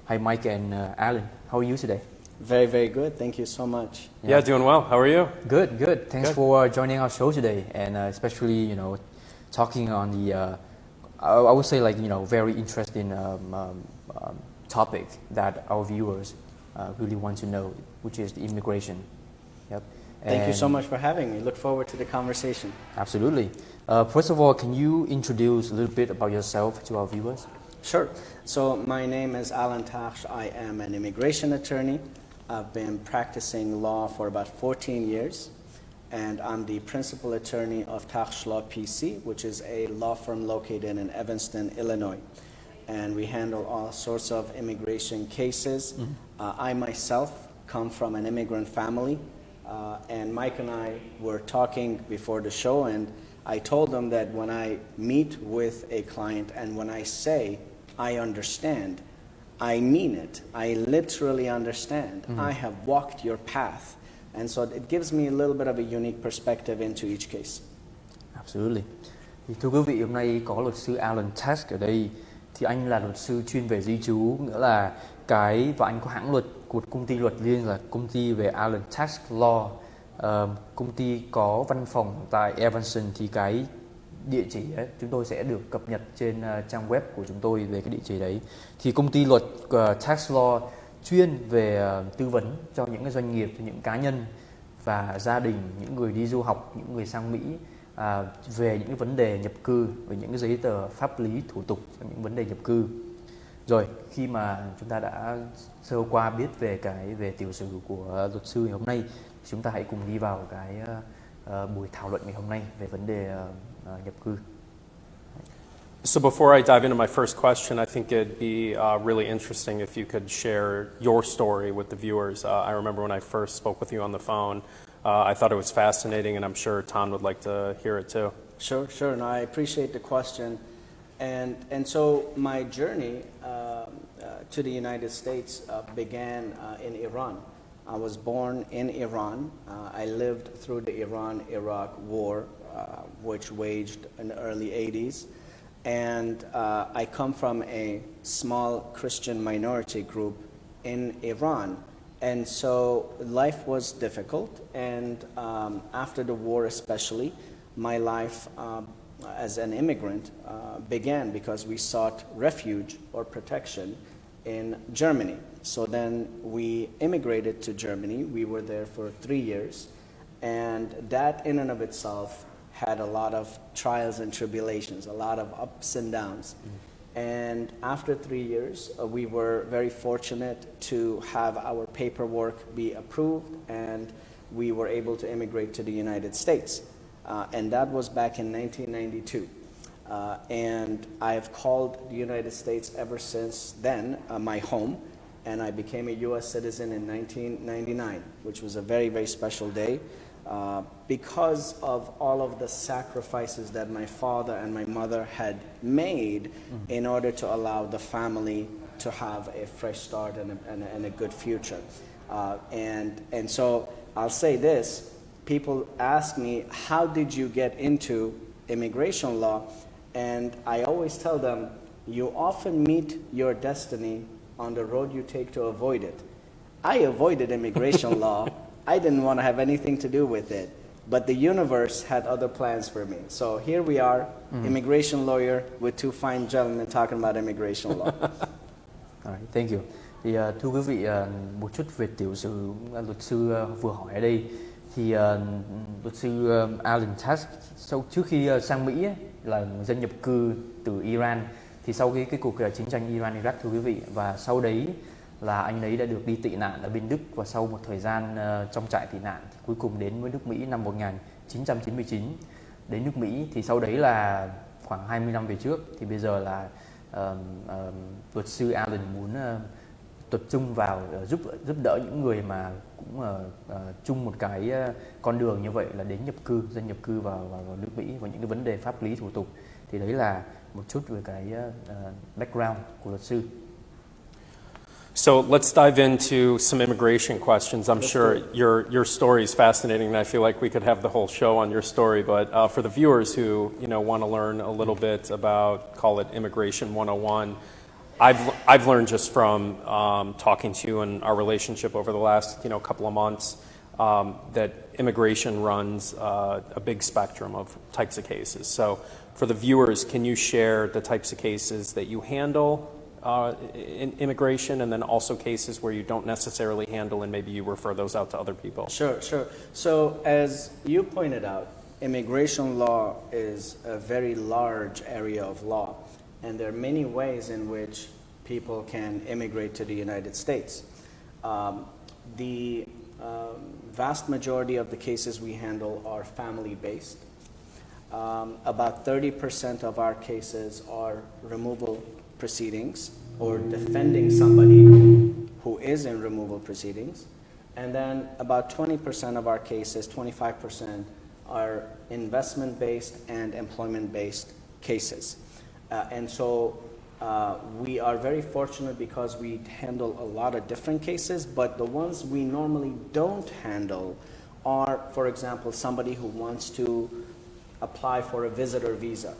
Hi, Mike and Alan. How are you today? Very, very good. Thank you so much. Yeah, doing well. How are you? Good, good. Thanks for joining our show today, and especially talking on the I would say very interesting topic that our viewers really want to know, which is the immigration. Yep. Thank you so much for having me. Look forward to the conversation. Absolutely. First of all, can you introduce a little bit about yourself to our viewers? Sure. So my name is Alen Takhsh. I am an immigration attorney. I've been practicing law for about 14 years, and I'm the principal attorney of Takhsh Law PC, which is a law firm located in Evanston, Illinois. And we handle all sorts of immigration cases. I myself come from an immigrant family, and Mike and I were talking before the show, and I told them that when I meet with a client and when I say I understand, I mean it. I literally understand. I have walked your path. And so it gives me a little bit of a unique perspective into each case. Absolutely. Thì thưa quý vị, hôm nay có luật sư Alen Takhsh ở đây. Thì anh là luật sư chuyên về di trú, nghĩa là và anh có hãng luật của công ty luật riêng là công ty về Asylum Cases Law. Công ty có văn phòng tại Evanston, thì cái địa chỉ ấy, chúng tôi sẽ được cập nhật trên trang web của chúng tôi về cái địa chỉ đấy. Thì công ty luật Takhsh Law chuyên về tư vấn cho những cái doanh nghiệp, cho những cá nhân và gia đình, những người đi du học, những người sang Mỹ, về những cái vấn đề nhập cư, về những cái giấy tờ pháp lý thủ tục cho những vấn đề nhập cư. Rồi, khi mà chúng ta đã sơ qua biết về tiểu sử của luật sư ngày hôm nay, chúng ta hãy cùng đi vào cái buổi thảo luận ngày hôm nay về vấn đề nhập cư. So before I dive into my first question, I think it'd be really interesting if you could share your story with the viewers. I remember when I first spoke with you on the phone, I thought it was fascinating, and I'm sure Tan would like to hear it too. Sure. No, I appreciate the question. And so my journey to the United States began in Iran. I was born in Iran. I lived through the Iran-Iraq war, which waged in the early 80s. And I come from a small Christian minority group in Iran. And so life was difficult. And after the war especially, my life as an immigrant began because we sought refuge or protection in Germany. So then we immigrated to Germany. We were there for 3 years. And that in and of itself had a lot of trials and tribulations, a lot of ups and downs. And after 3 years, we were very fortunate to have our paperwork be approved, and we were able to immigrate to the United States. And that was back in 1992. And I've called the United States ever since then my home, and I became a U.S. citizen in 1999, which was a very, very special day. Because of all of the sacrifices that my father and my mother had made in order to allow the family to have a fresh start and a good future. And so I'll say this, people ask me, how did you get into immigration law? And I always tell them, you often meet your destiny on the road you take to avoid it. I avoided immigration law. I didn't want to have anything to do with it, but the universe had other plans for me. So here we are, immigration lawyer with two fine gentlemen talking about immigration law. All right, thank you. Thì thưa quý vị, một chút về tiểu sử luật sư vừa hỏi ở đây. Thì luật sư Alen Takhsh trước khi sang Mỹ là dân nhập cư từ Iran. Thì sau cái cuộc chiến tranh Iran-Iraq, thưa quý vị, và sau đấy là anh ấy đã được đi tị nạn ở bên Đức, và sau một thời gian trong trại tị nạn thì cuối cùng đến với nước Mỹ năm 1999. Đến nước Mỹ thì sau đấy là khoảng 20 năm về trước, thì bây giờ là luật sư Alen muốn tập trung vào giúp đỡ những người mà cũng chung một cái con đường như vậy, là đến dân nhập cư vào nước Mỹ, và những cái vấn đề pháp lý thủ tục. Thì đấy là một chút về cái background của luật sư. So let's dive into some immigration questions. I'm sure your story is fascinating, and I feel like we could have the whole show on your story. But for the viewers who want to learn a little bit about, call it Immigration 101, I've learned just from talking to you and our relationship over the last couple of months that immigration runs a big spectrum of types of cases. So for the viewers, can you share the types of cases that you handle in immigration, and then also cases where you don't necessarily handle and maybe you refer those out to other people? Sure. So as you pointed out, immigration law is a very large area of law, and there are many ways in which people can immigrate to the United States. The vast majority of the cases we handle are family-based. About 30% of our cases are removal proceedings or defending somebody who is in removal proceedings. And then about 20% of our cases, 25%, are investment-based and employment-based cases. And so we are very fortunate because we handle a lot of different cases, but the ones we normally don't handle are, for example, somebody who wants to apply for a visitor visa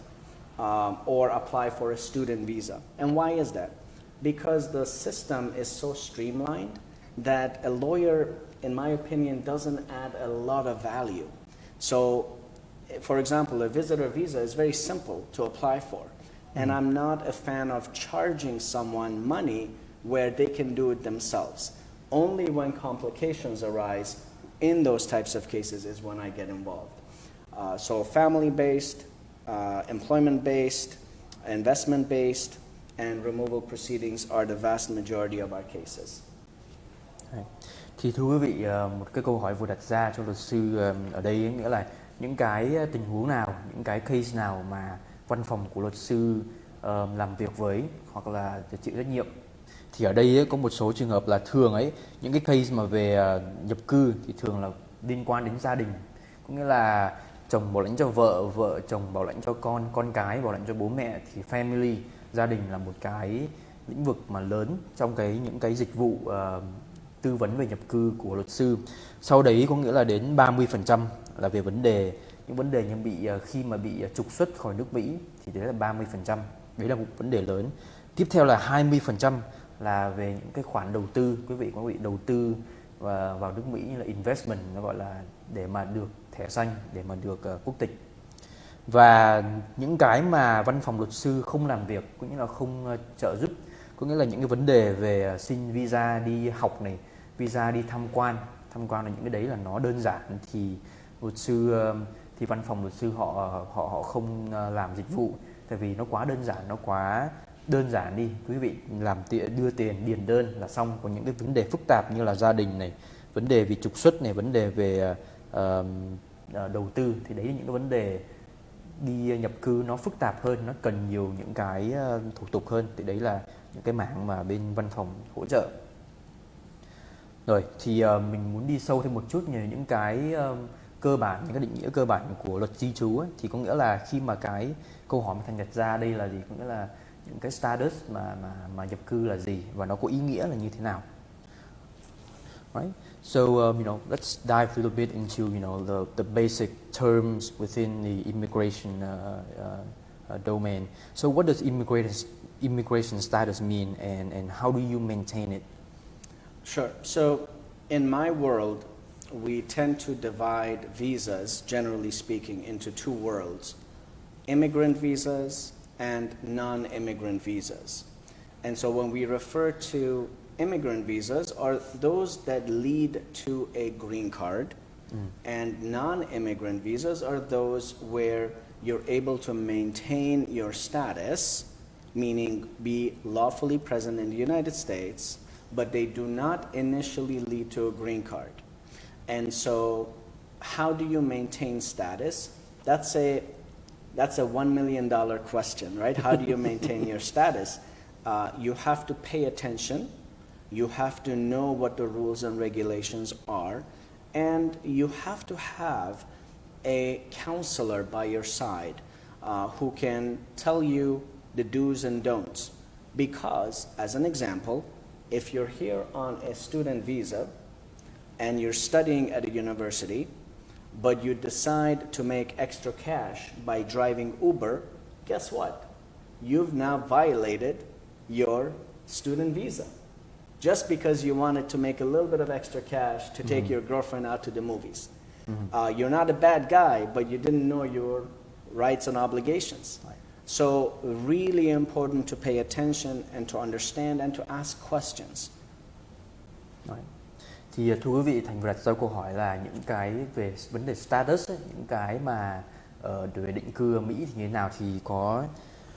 or apply for a student visa. And why is that? Because the system is so streamlined that a lawyer, in my opinion, doesn't add a lot of value. So, for example, a visitor visa is very simple to apply for. And I'm not a fan of charging someone money where they can do it themselves. Only when complications arise in those types of cases is when I get involved. So family-based, employment-based, investment-based, and removal proceedings are the vast majority of our cases. Thì thưa quý vị, một cái câu hỏi vừa đặt ra cho luật sư ở đây nghĩa là những cái tình huống nào, những cái case nào mà văn phòng của luật sư làm việc với hoặc là chịu trách nhiệm. Thì ở đây có một số trường hợp là thường những cái case mà về nhập cư thì thường là liên quan đến gia đình, có nghĩa là chồng bảo lãnh cho vợ, vợ chồng bảo lãnh cho con cái bảo lãnh cho bố mẹ, thì family, gia đình là một cái lĩnh vực mà lớn trong những cái dịch vụ tư vấn về nhập cư của luật sư. Sau đấy có nghĩa là đến 30% là về những vấn đề như khi mà bị trục xuất khỏi nước Mỹ, thì đấy là 30%, đấy là một vấn đề lớn. Tiếp theo là 20% là về những cái khoản đầu tư, quý vị đầu tư vào nước Mỹ như là investment, nó gọi là để mà được thẻ xanh, để mà được quốc tịch. Và những cái mà văn phòng luật sư không làm việc, cũng như là không trợ giúp, có nghĩa là những cái vấn đề về xin visa đi học này, visa đi tham quan là những cái đấy là nó đơn giản, thì văn phòng luật sư họ không làm dịch vụ, tại vì nó quá đơn giản đi. Quý vị đưa tiền điền đơn là xong. Còn những cái vấn đề phức tạp như là gia đình này, vấn đề về trục xuất này, vấn đề về đầu tư, thì đấy là những cái vấn đề đi nhập cư nó phức tạp hơn, nó cần nhiều những cái thủ tục hơn, thì đấy là những cái mảng mà bên văn phòng hỗ trợ. Rồi thì mình muốn đi sâu thêm một chút về những cái cơ bản, những cái định nghĩa cơ bản của luật di trú ấy. Thì có nghĩa là khi mà cái câu hỏi mà thành đặt ra đây là gì, có nghĩa là những cái status mà nhập cư là gì và nó có ý nghĩa là như thế nào. Right? So let's dive a little bit into the basic terms within the immigration domain. So what does immigration status mean, and how do you maintain it? Sure. So in my world, we tend to divide visas, generally speaking, into two worlds: immigrant visas and non-immigrant visas. And so when we refer to immigrant visas, are those that lead to a green card, and non-immigrant visas are those where you're able to maintain your status, meaning be lawfully present in the United States, but they do not initially lead to a green card. And so how do you maintain status? That's a $1 million question, right? How do you maintain your status? You have to pay attention. You have to know what the rules and regulations are. And you have to have a counselor by your side who can tell you the do's and don'ts. Because, as an example, if you're here on a student visa and you're studying at a university, but you decide to make extra cash by driving Uber, guess what? You've now violated your student visa, just because you wanted to make a little bit of extra cash to take your girlfriend out to the movies. You're not a bad guy, but you didn't know your rights and obligations. So really important to pay attention and to understand and to ask questions. Thì thưa quý vị, Thành vừa đặt ra câu hỏi là những cái về vấn đề status ấy, những cái mà về định cư ở Mỹ thì như thế nào, thì có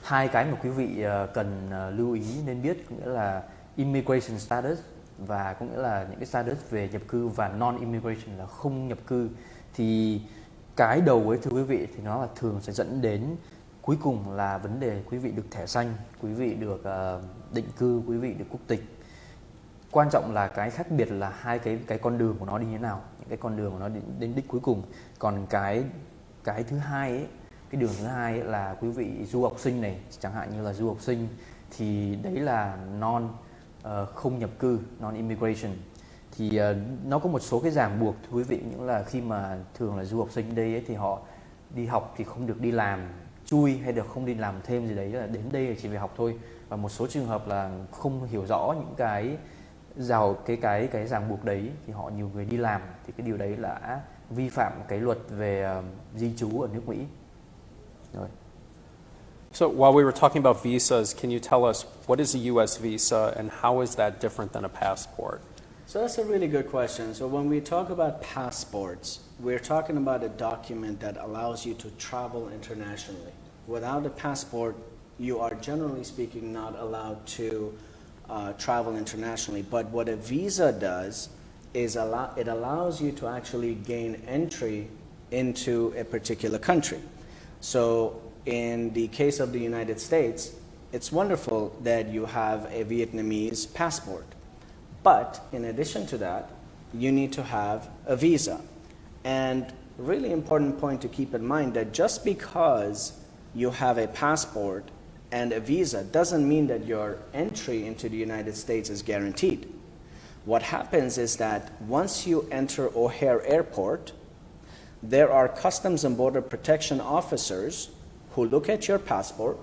hai cái mà quý vị cần lưu ý nên biết, có nghĩa là immigration status và có nghĩa là những cái status về nhập cư, và non-immigration là không nhập cư. Thì cái đầu ấy thưa quý vị thì nó là thường sẽ dẫn đến cuối cùng là vấn đề quý vị được thẻ xanh, quý vị được định cư, quý vị được quốc tịch. Quan trọng là cái khác biệt là hai cái con đường của nó đi như thế nào, những cái con đường của nó đến đích cuối cùng. Còn cái thứ hai ấy, cái đường thứ hai ấy là quý vị du học sinh này, chẳng hạn như là du học sinh thì đấy là không nhập cư, non-immigration. Thì nó có một số cái ràng buộc thưa quý vị, những là khi mà thường là du học sinh đây ấy, thì họ đi học thì không được đi làm chui hay được không đi làm thêm gì đấy, là đến đây là chỉ về học thôi. Và một số trường hợp là không hiểu rõ những cái ràng buộc đấy thì họ nhiều người đi làm, thì cái điều đấy là vi phạm cái luật về di trú ở nước Mỹ. Rồi. So while we were talking about visas, can you tell us what is a U.S. visa and how is that different than a passport? So that's a really good question. So when we talk about passports, we're talking about a document that allows you to travel internationally. Without a passport, you are generally speaking not allowed to travel internationally. But what a visa does is it allows you to actually gain entry into a particular country. So in the case of the United States, it's wonderful that you have a Vietnamese passport. But in addition to that, you need to have a visa. And really important point to keep in mind that just because you have a passport and a visa doesn't mean that your entry into the United States is guaranteed. What happens is that once you enter O'Hare Airport, there are Customs and Border Protection officers who look at your passport,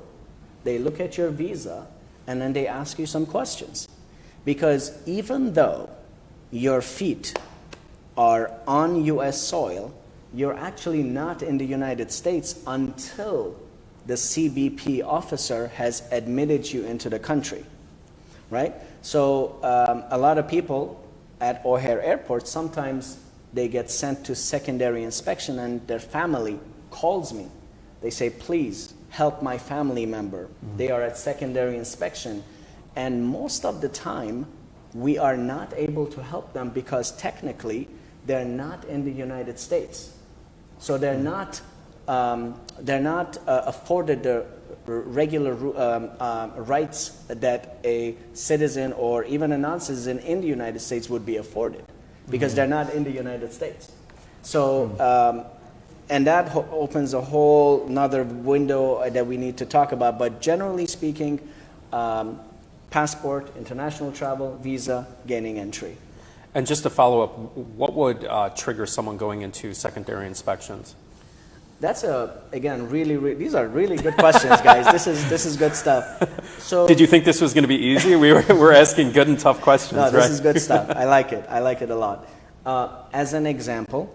they look at your visa, and then they ask you some questions. Because even though your feet are on U.S. soil, you're actually not in the United States until the CBP officer has admitted you into the country, right? So a lot of people at O'Hare Airport, sometimes they get sent to secondary inspection and their family calls me. They say, please help my family member. They are at secondary inspection. And most of the time, we are not able to help them because technically they're not in the United States. So they're not afforded the regular rights that a citizen or even a non-citizen in the United States would be afforded because they're not in the United States. So, and that opens a whole another window that we need to talk about. But generally speaking, passport, international travel, visa, gaining entry. And just to follow up, what would trigger someone going into secondary inspections? That's again these are really good questions, guys. This is good stuff. So did you think this was going to be easy? We're asking good and tough questions. No, this right? is good stuff. I like it. I like it a lot. As an example,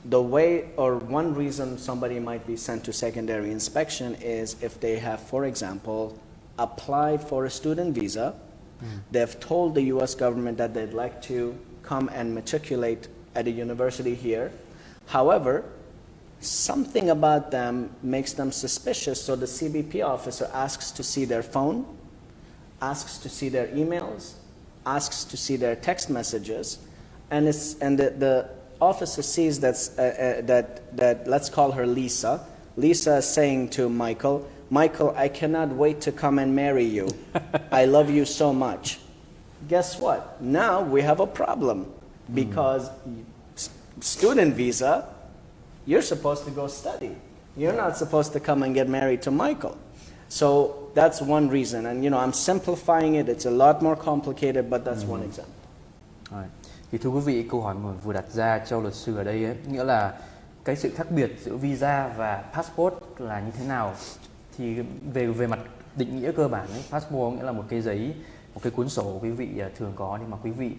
the way or one reason somebody might be sent to secondary inspection is if they have, for example, applied for a student visa. They've told the U.S. government that they'd like to come and matriculate at a university here. However, something about them makes them suspicious, so the CBP officer asks to see their phone, asks to see their emails, asks to see their text messages, and the officer sees that let's call her Lisa. Lisa is saying to Michael, I cannot wait to come and marry you. I love you so much. Guess what? Now we have a problem because student visa, you're supposed to go study. You're not supposed to come and get married to Michael. So that's one reason. And I'm simplifying it. It's a lot more complicated, but that's one example. Right. Thì thưa quý vị, câu hỏi mà vừa đặt ra cho luật sư ở đây ấy, nghĩa là cái sự khác biệt giữa visa và passport là như thế nào? Thì về mặt định nghĩa cơ bản ấy, passport nghĩa là một cái giấy một cái cuốn sổ quý vị thường có, nhưng mà quý vị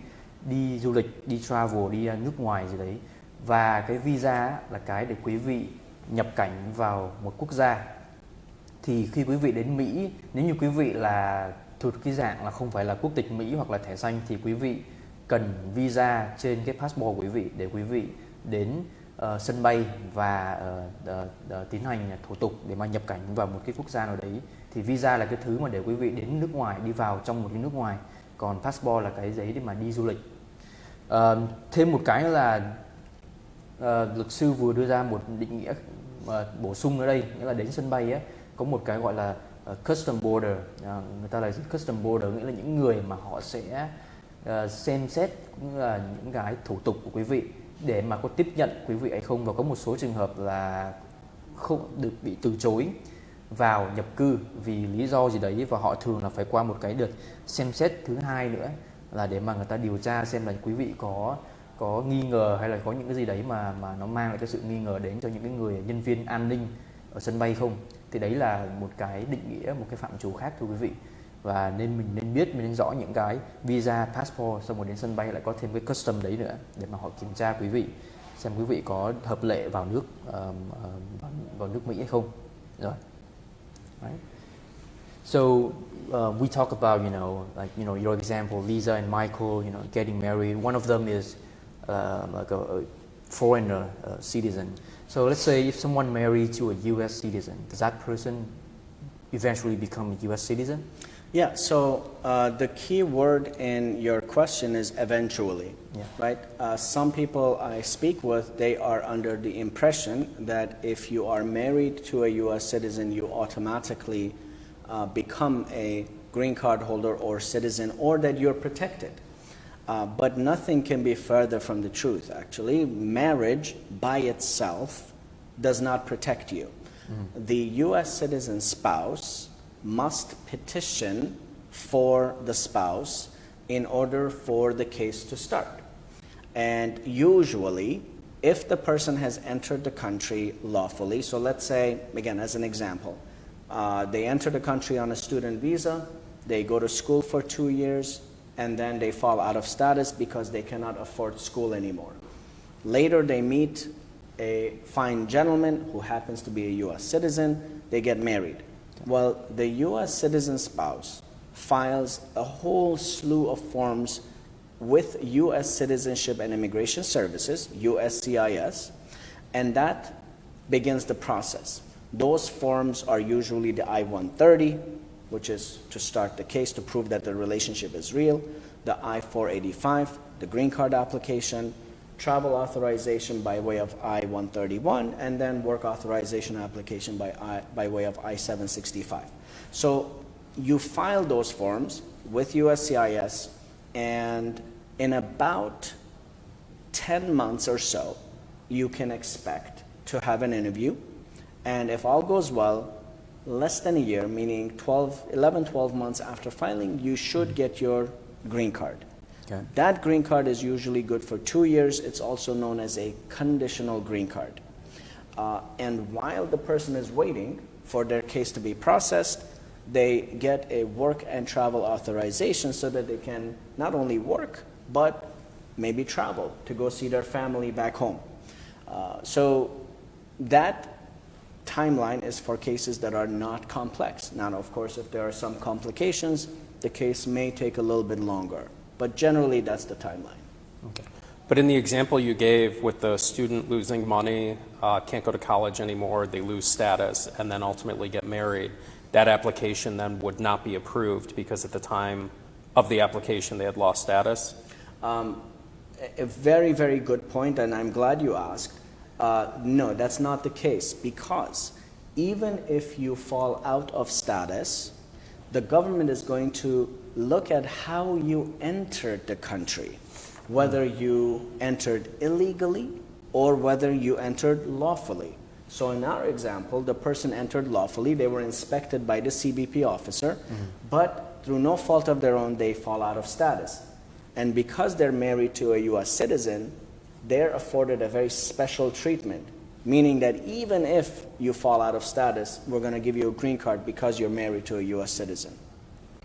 đi du lịch, đi travel, đi nước ngoài gì đấy, và cái visa là cái để quý vị nhập cảnh vào một quốc gia. Thì khi quý vị đến Mỹ, nếu như quý vị là thuộc cái dạng là không phải là quốc tịch Mỹ hoặc là thẻ xanh, thì quý vị cần visa trên cái passport của quý vị để quý vị đến sân bay và tiến hành thủ tục để mà nhập cảnh vào một cái quốc gia nào đấy. Thì visa là cái thứ mà để quý vị đến nước ngoài, đi vào trong một cái nước ngoài, còn passport là cái giấy để mà đi du lịch. Thêm một cái là luật sư vừa đưa ra một định nghĩa bổ sung ở đây, nghĩa là đến sân bay ấy, có một cái gọi là custom border. Người ta là custom border, nghĩa là những người mà họ sẽ xem xét cũng là những cái thủ tục của quý vị để mà có tiếp nhận quý vị hay không, và có một số trường hợp là không được bị từ chối vào nhập cư vì lý do gì đấy, và họ thường là phải qua một cái đợt xem xét thứ hai nữa, là để mà người ta điều tra xem là quý vị có nghi ngờ hay là có những cái gì đấy mà nó mang lại cái sự nghi ngờ đến cho những cái người nhân viên an ninh ở sân bay không. Thì đấy là một cái định nghĩa, một cái phạm trù khác thưa quý vị. Và mình nên rõ những cái visa, passport, xong rồi đến sân bay lại có thêm cái custom đấy nữa để mà họ kiểm tra quý vị xem quý vị có hợp lệ vào nước Mỹ hay không. Rồi. Right. So we talk about, your example, Lisa and Michael, getting married. One of them is like a foreigner citizen. So let's say if someone married to a U.S. citizen, does that person eventually become a U.S. citizen? Yeah, so the key word in your question is eventually, right? Some people I speak with, they are under the impression that if you are married to a U.S. citizen, you automatically become a green card holder or citizen, or that you're protected. But nothing can be further from the truth, actually. Marriage by itself does not protect you. The U.S. citizen spouse must petition for the spouse in order for the case to start. And usually, if the person has entered the country lawfully, so let's say, again, as an example, they enter the country on a student visa, they go to school for 2 years, and then they fall out of status because they cannot afford school anymore. Later, they meet a fine gentleman who happens to be a U.S. citizen, they get married. Well, the U.S. citizen spouse files a whole slew of forms with U.S. Citizenship and Immigration Services, USCIS, and that begins the process. Those forms are usually the I-130, which is to start the case to prove that the relationship is real, the I-485, the green card application, travel authorization by way of I-131, and then work authorization application by way of I-765. So you file those forms with USCIS, and in about 10 months or so, you can expect to have an interview. And if all goes well, less than a year, meaning 11-12 months after filing, you should get your green card. Okay. That green card is usually good for 2 years. It's also known as a conditional green card. And while the person is waiting for their case to be processed, they get a work and travel authorization so that they can not only work, but maybe travel to go see their family back home. So that timeline is for cases that are not complex. Now, of course, if there are some complications, the case may take a little bit longer. But generally, that's the timeline. Okay. But in the example you gave with the student losing money, can't go to college anymore, they lose status, and then ultimately get married, that application then would not be approved because at the time of the application they had lost status? A very, very good point, and I'm glad you asked. No, that's not the case, because even if you fall out of status, the government is going to look at how you entered the country, whether you entered illegally or whether you entered lawfully. So in our example, the person entered lawfully, they were inspected by the CBP officer, but through no fault of their own, they fall out of status. And because they're married to a U.S. citizen, they're afforded a very special treatment, meaning that even if you fall out of status, we're going to give you a green card because you're married to a U.S. citizen.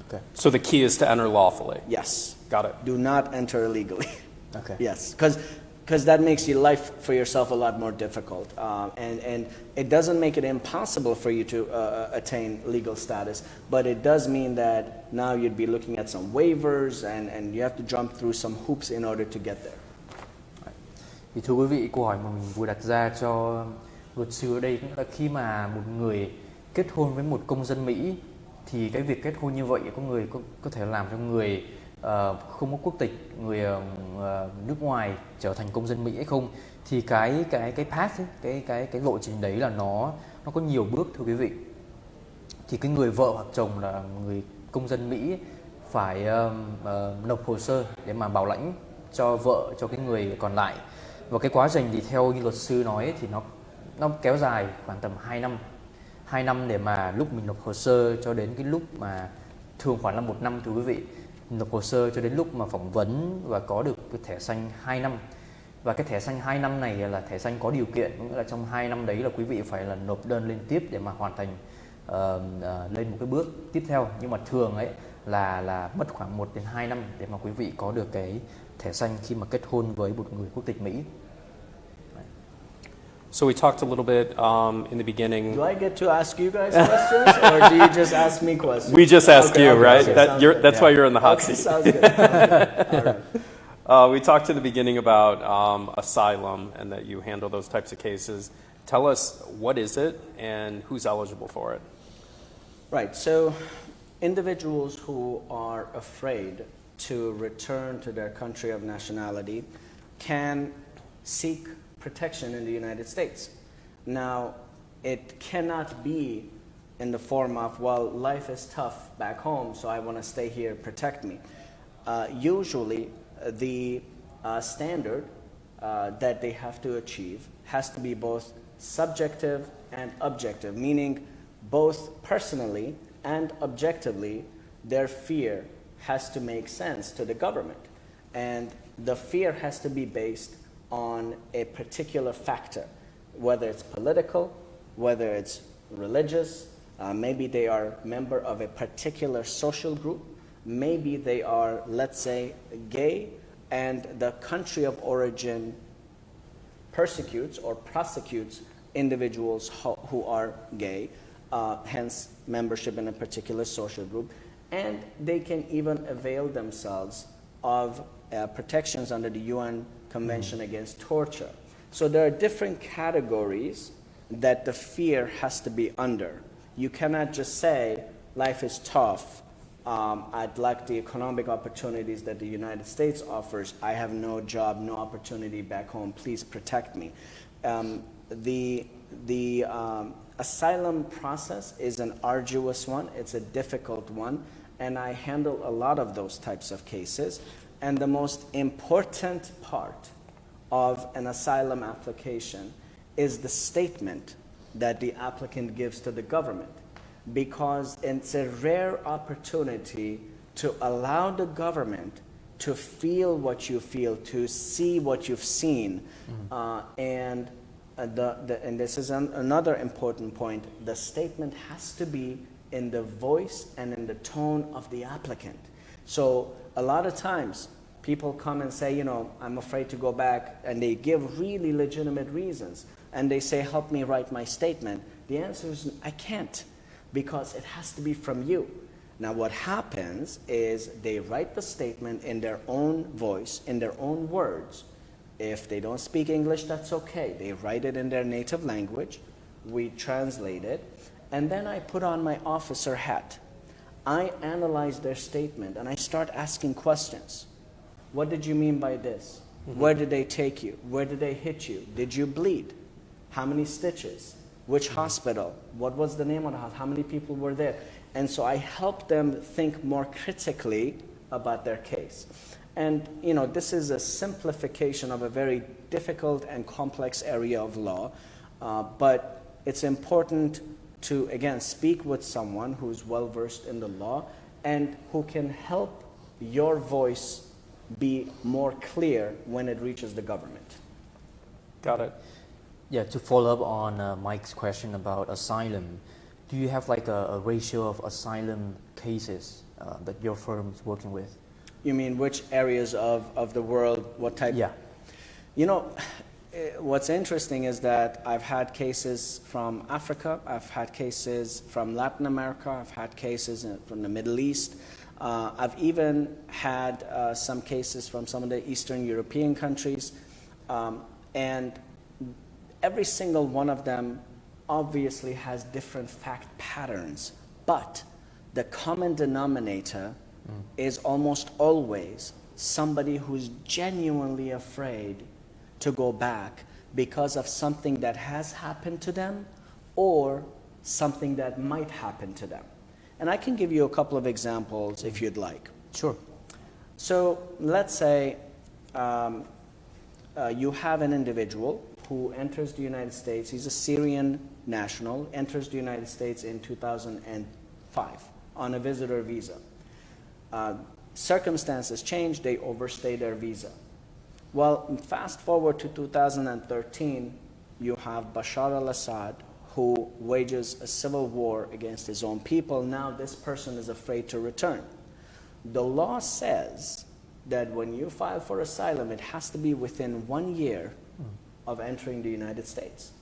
Okay. So the key is to enter lawfully. Yes. Got it. Do not enter illegally. Okay. Yes, because that makes your life for yourself a lot more difficult. And it doesn't make it impossible for you to attain legal status, but it does mean that now you'd be looking at some waivers and you have to jump through some hoops in order to get there. Thì thưa quý vị, câu hỏi mà mình vừa đặt ra cho luật sư ở đây cũng là khi mà một người kết hôn với một công dân Mỹ thì cái việc kết hôn như vậy có thể làm cho người không có quốc tịch, người nước ngoài trở thành công dân Mỹ hay không, thì cái path ấy, cái lộ trình đấy là nó có nhiều bước thưa quý vị. Thì cái người vợ hoặc chồng là người công dân Mỹ phải nộp hồ sơ để mà bảo lãnh cho vợ, cho cái người còn lại. Và cái quá trình thì theo như luật sư nói thì nó kéo dài khoảng tầm 2 năm. 2 năm để mà lúc mình nộp hồ sơ cho đến cái lúc mà thường khoảng là 1 năm thưa quý vị. Nộp hồ sơ cho đến lúc mà phỏng vấn và có được cái thẻ xanh 2 năm. Và cái thẻ xanh 2 năm này là thẻ xanh có điều kiện, nghĩa là trong 2 năm đấy là quý vị phải là nộp đơn lên tiếp để mà hoàn thành lên một cái bước tiếp theo. Nhưng mà thường ấy là mất khoảng 1 đến 2 năm để mà quý vị có được cái thẻ xanh khi mà kết hôn với một người quốc tịch Mỹ. So we talked a little bit in the beginning. Do I get to ask you guys questions, or do you just ask me questions? We just ask you, right? Okay, That's why you're in the hot seat. Sounds good. All right. We talked in the beginning about asylum and that you handle those types of cases. Tell us, what is it and who's eligible for it? Right, so individuals who are afraid to return to their country of nationality can seek protection in the United States. Now, it cannot be in the form of, well, life is tough back home, so I want to stay here, protect me. Usually, the standard that they have to achieve has to be both subjective and objective, meaning both personally and objectively, their fear has to make sense to the government. And the fear has to be based on a particular factor, whether it's political, whether it's religious, maybe they are a member of a particular social group, maybe they are, let's say, gay, and the country of origin persecutes or prosecutes individuals who are gay, hence membership in a particular social group, and they can even avail themselves of protections under the UN Convention against Torture. So there are different categories that the fear has to be under. You cannot just say, life is tough, I'd like the economic opportunities that the United States offers, I have no job, no opportunity back home, please protect me. The asylum process is an arduous one, it's a difficult one, and I handle a lot of those types of cases. And the most important part of an asylum application is the statement that the applicant gives to the government, because it's a rare opportunity to allow the government to feel what you feel, to see what you've seen. And this is another important point, the statement has to be in the voice and in the tone of the applicant. So a lot of times, people come and say, you know, I'm afraid to go back, and they give really legitimate reasons. And they say, help me write my statement. The answer is, I can't, because it has to be from you. Now what happens is they write the statement in their own voice, in their own words. If they don't speak English, that's okay. They write it in their native language. We translate it. And then I put on my officer hat. I analyze their statement, and I start asking questions. What did you mean by this? Where did they take you? Where did they hit you? Did you bleed? How many stitches? Which hospital? What was the name of the hospital? How many people were there? And so I help them think more critically about their case. And you know, this is a simplification of a very difficult and complex area of law, but it's important to, again, speak with someone who's well-versed in the law and who can help your voice be more clear when it reaches the government. Got it. Yeah, to follow up on Mike's question about asylum, do you have like a ratio of asylum cases that your firm is working with? You mean which areas of the world, what type? Yeah. You know, what's interesting is that I've had cases from Africa, I've had cases from Latin America, I've had cases from the Middle East. I've even had some cases from some of the Eastern European countries. And every single one of them obviously has different fact patterns. But the common denominator is almost always somebody who's genuinely afraid to go back because of something that has happened to them or something that might happen to them. And I can give you a couple of examples if you'd like. Sure. So let's say you have an individual who enters the United States. He's a Syrian national, enters the United States in 2005 on a visitor visa. Circumstances change, they overstay their visa. Well, fast forward to 2013, you have Bashar al-Assad, who wages a civil war against his own people. Now this person is afraid to return. The law says that when you file for asylum, it has to be within 1 year of entering the United States.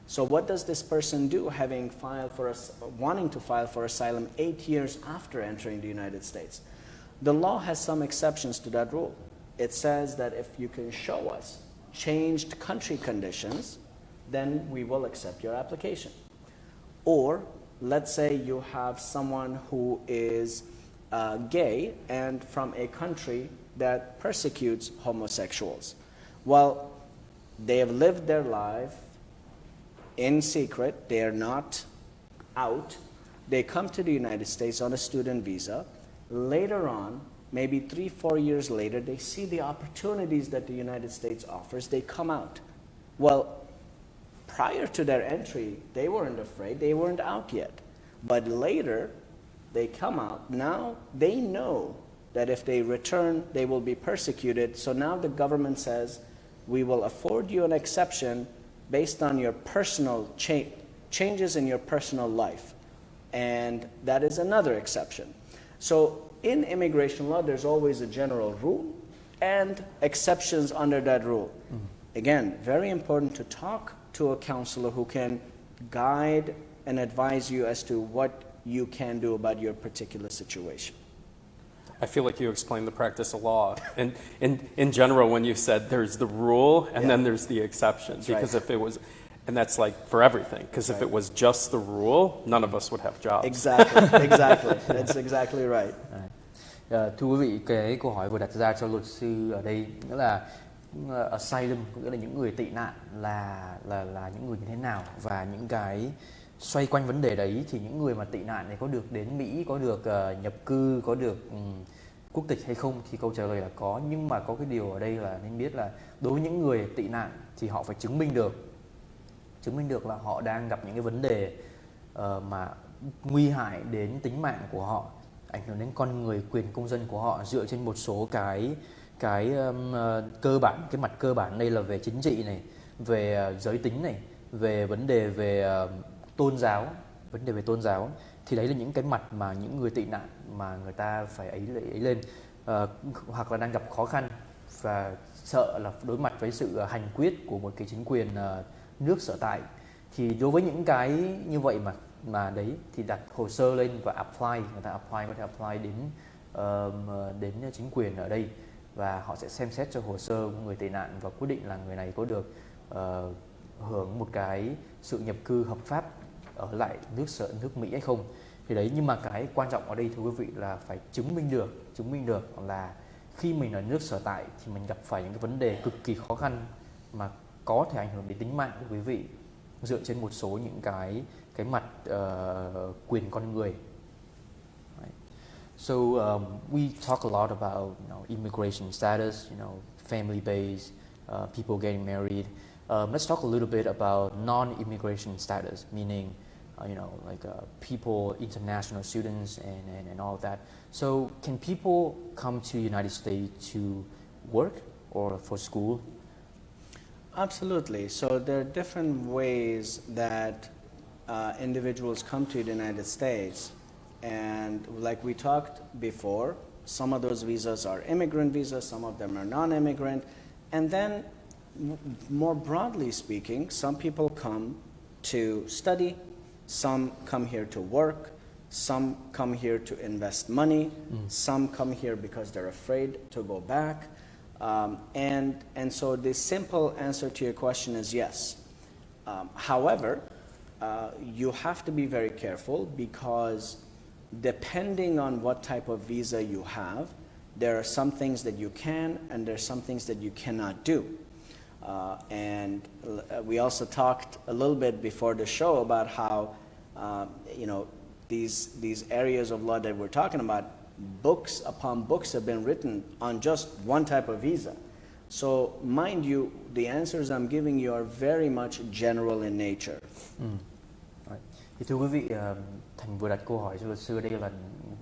So what does this person do, having filed for wanting to file for asylum 8 years after entering the United States? The law has some exceptions to that rule. It says that if you can show us changed country conditions, then we will accept your application. Or let's say you have someone who is gay and from a country that persecutes homosexuals. Well, they have lived their life in secret, they are not out. They come to the United States on a student visa. Later on, maybe 3-4 years later, they see the opportunities that the United States offers, they come out. Well, prior to their entry, they weren't afraid, they weren't out yet. But later, they come out. Now they know that if they return, they will be persecuted. So now the government says, we will afford you an exception based on your personal changes in your personal life. And that is another exception. So in immigration law, there's always a general rule and exceptions under that rule. Again, very important to talk to a counselor who can guide and advise you as to what you can do about your particular situation. I feel like you explained the practice of law. And in general, when you said there's the rule and then there's the exceptions, because if it was, and that's like for everything, because if it was just the rule, none of us would have jobs. Exactly, exactly. That's exactly right. Thưa quý vị, cái câu hỏi vừa đặt ra cho luật sư ở đây nghĩa là asylum, nghĩa là những người tị nạn là những người như thế nào, và những cái xoay quanh vấn đề đấy thì những người mà tị nạn này có được đến Mỹ, có được nhập cư, có được quốc tịch hay không, thì câu trả lời là có. Nhưng mà có cái điều ở đây là nên biết là đối với những người tị nạn thì họ phải chứng minh được là họ đang gặp những cái vấn đề mà nguy hại đến tính mạng của họ, ảnh hưởng đến con người, quyền công dân của họ, dựa trên một số cái cơ bản, cái mặt cơ bản đây là về chính trị này, về giới tính này, về vấn đề về tôn giáo, thì đấy là những cái mặt mà những người tị nạn mà người ta phải ấy lên, hoặc là đang gặp khó khăn và sợ là đối mặt với sự hành quyết của một cái chính quyền nước sở tại. Thì đối với những cái như vậy mà đấy thì đặt hồ sơ lên và apply, người ta có thể apply đến chính quyền ở đây, và họ sẽ xem xét cho hồ sơ của người tị nạn và quyết định là người này có được hưởng một cái sự nhập cư hợp pháp ở lại nước Mỹ hay không. Thì đấy, nhưng mà cái quan trọng ở đây thưa quý vị là phải chứng minh được là khi mình ở nước sở tại thì mình gặp phải những cái vấn đề cực kỳ khó khăn mà có thể ảnh hưởng đến tính mạng của quý vị, dựa trên một số những cái mặt quyền con người. Right. So we talk a lot about immigration status, family based, people getting married. Let's talk a little bit about non-immigration status, meaning people, international students, and all of that. So can people come to the United States to work or for school? Absolutely. So there are different ways that individuals come to the United States. And like we talked before, some of those visas are immigrant visas, some of them are non-immigrant. And then, more broadly speaking, some people come to study, some come here to work, some come here to invest money, some come here because they're afraid to go back. And so the simple answer to your question is yes. However, you have to be very careful because depending on what type of visa you have, there are some things that you can and there are some things that you cannot do. And we also talked a little bit before the show about how, these areas of law that we're talking about, books upon books have been written on just one type of visa. So mind you, the answers I'm giving you are very much general in nature. Thì thưa quý vị, Thành vừa đặt câu hỏi cho luật sư ở đây là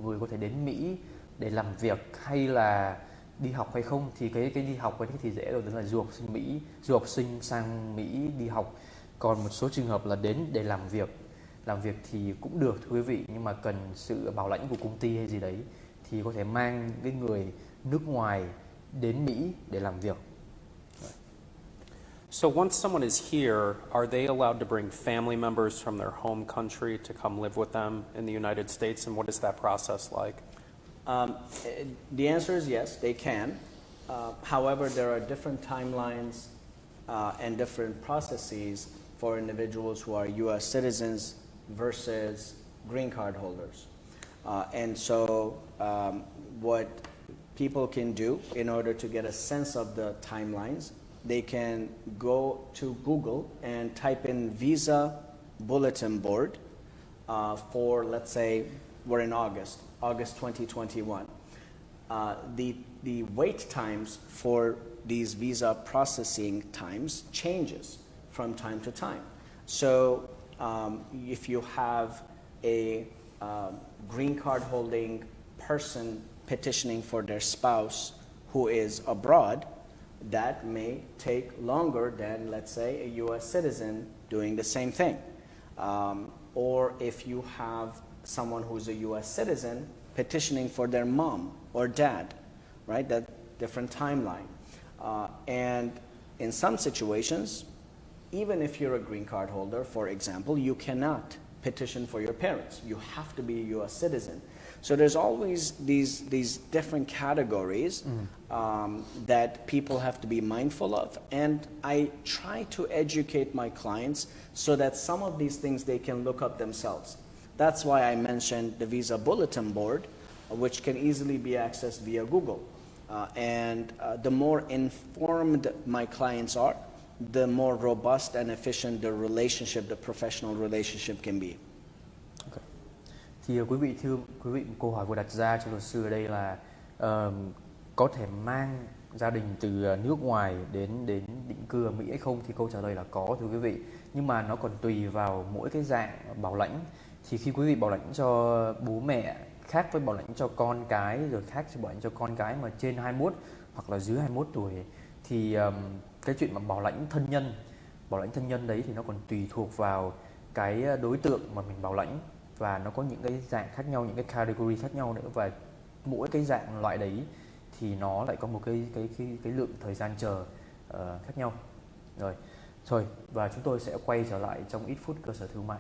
người có thể đến Mỹ để làm việc hay là đi học hay không. Thì cái đi học ấy thì dễ rồi, đó là du học sinh sang Mỹ đi học. Còn một số trường hợp là đến để làm việc thì cũng được thưa quý vị, nhưng mà cần sự bảo lãnh của công ty hay gì đấy thì có thể mang cái người nước ngoài đến Mỹ để làm việc. So once someone is here, are they allowed to bring family members from their home country to come live with them in the United States, and what is that process like? The answer is yes, they can. However, there are different timelines and different processes for individuals who are U.S. citizens versus green card holders. And so what people can do in order to get a sense of the timelines, they can go to Google and type in Visa Bulletin Board for, let's say, we're in August 2021. The wait times for these visa processing times changes from time to time. So if you have a green card holding person petitioning for their spouse who is abroad, that may take longer than, let's say, a U.S. citizen doing the same thing. Or if you have someone who's a U.S. citizen petitioning for their mom or dad, right? That different timeline. And in some situations, even if you're a green card holder, for example, you cannot petition for your parents. You have to be a U.S. citizen. So there's always these different categories that people have to be mindful of. And I try to educate my clients so that some of these things they can look up themselves. That's why I mentioned the Visa Bulletin Board, which can easily be accessed via Google. And the more informed my clients are, the more robust and efficient the relationship, the professional relationship can be. Okay. Thì quý vị câu hỏi vừa đặt ra cho luật sư ở đây là có thể mang gia đình từ nước ngoài đến định cư ở Mỹ hay không, thì câu trả lời là có thưa quý vị, nhưng mà nó còn tùy vào mỗi cái dạng bảo lãnh. Thì khi quý vị bảo lãnh cho bố mẹ khác với bảo lãnh cho con cái, rồi khác với bảo lãnh cho con cái mà trên 21 hoặc là dưới 21 tuổi, thì cái chuyện mà bảo lãnh thân nhân đấy thì nó còn tùy thuộc vào cái đối tượng mà mình bảo lãnh, và nó có những cái dạng khác nhau, những cái category khác nhau nữa, và mỗi cái dạng loại đấy thì nó lại có một cái lượng thời gian chờ khác nhau. Rồi, và chúng tôi sẽ quay trở lại trong ít phút cơ sở thương mại.